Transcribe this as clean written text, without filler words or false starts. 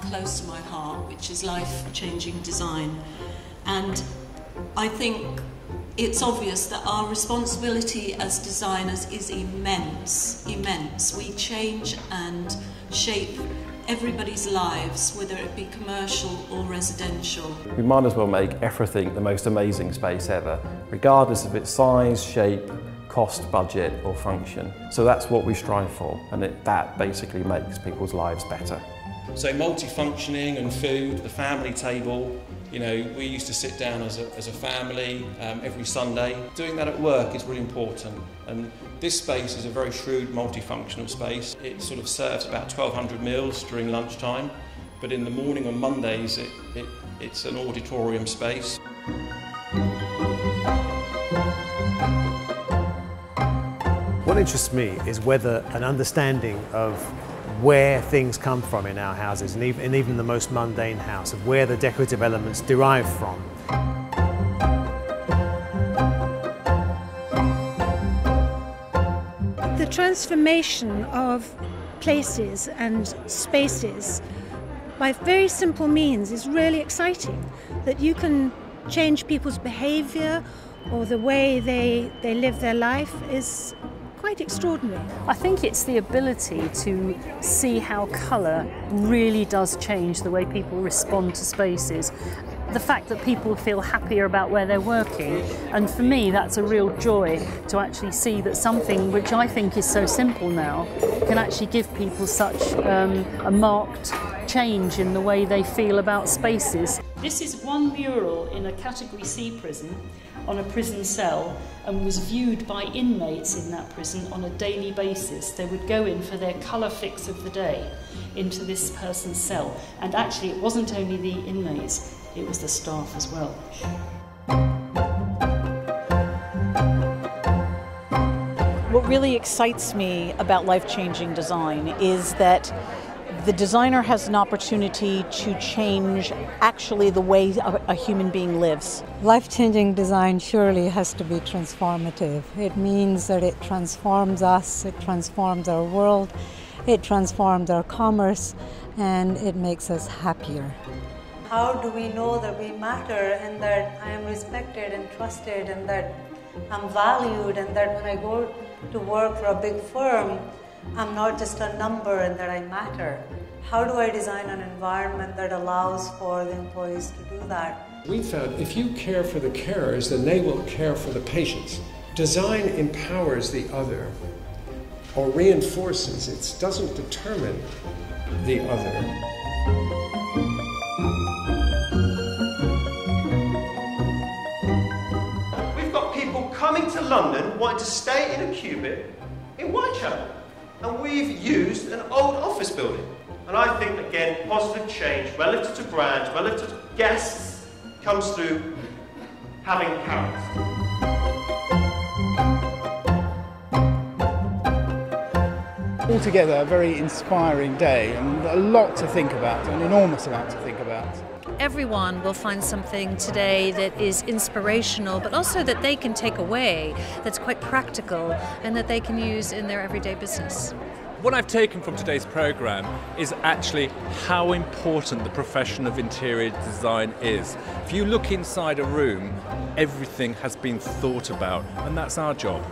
Close to my heart, which is life-changing design, and I think it's obvious that our responsibility as designers is immense. We change and shape everybody's lives, whether it be commercial or residential. We might as well make everything the most amazing space ever, regardless of its size, shape, cost, budget or function. So that's what we strive for, and that basically makes people's lives better. So multifunctioning and food, the family table, you know, we used to sit down as a family every Sunday. Doing that at work is really important, and this space is a very shrewd multifunctional space. It sort of serves about 1,200 meals during lunchtime, but in the morning on Mondays it's an auditorium space. What interests me is whether an understanding of where things come from in our houses, and even the most mundane house, of where the decorative elements derive from. The transformation of places and spaces by very simple means is really exciting. That you can change people's behaviour or the way they live their life is quite extraordinary. I think it's the ability to see how colour really does change the way people respond to spaces. The fact that people feel happier about where they're working, and for me that's a real joy to actually see that something which I think is so simple now can actually give people such a marked change in the way they feel about spaces. This is one mural in a Category C prison on a prison cell, and was viewed by inmates in that prison on a daily basis. They would go in for their colour fix of the day into this person's cell, and actually it wasn't only the inmates, it was the staff as well. What really excites me about life-changing design is that the designer has an opportunity to change actually the way a human being lives. Life-changing design surely has to be transformative. It means that it transforms us, it transforms our world, it transforms our commerce, and it makes us happier. How do we know that we matter and that I am respected and trusted and that I'm valued, and that when I go to work for a big firm, I'm not just a number and that I matter? How do I design an environment that allows for the employees to do that? We found if you care for the carers, then they will care for the patients. Design empowers the other or reinforces it, doesn't determine the other. We've got people coming to London wanting to stay in a cubit in Whitechapel, and we've used an old office building. And I think, again, positive change relative to brands, relative to guests, comes through having character. Altogether, a very inspiring day and a lot to think about, an enormous amount to think about. Everyone will find something today that is inspirational, but also that they can take away, that's quite practical and that they can use in their everyday business. What I've taken from today's programme is actually how important the profession of interior design is. If you look inside a room, everything has been thought about, and that's our job.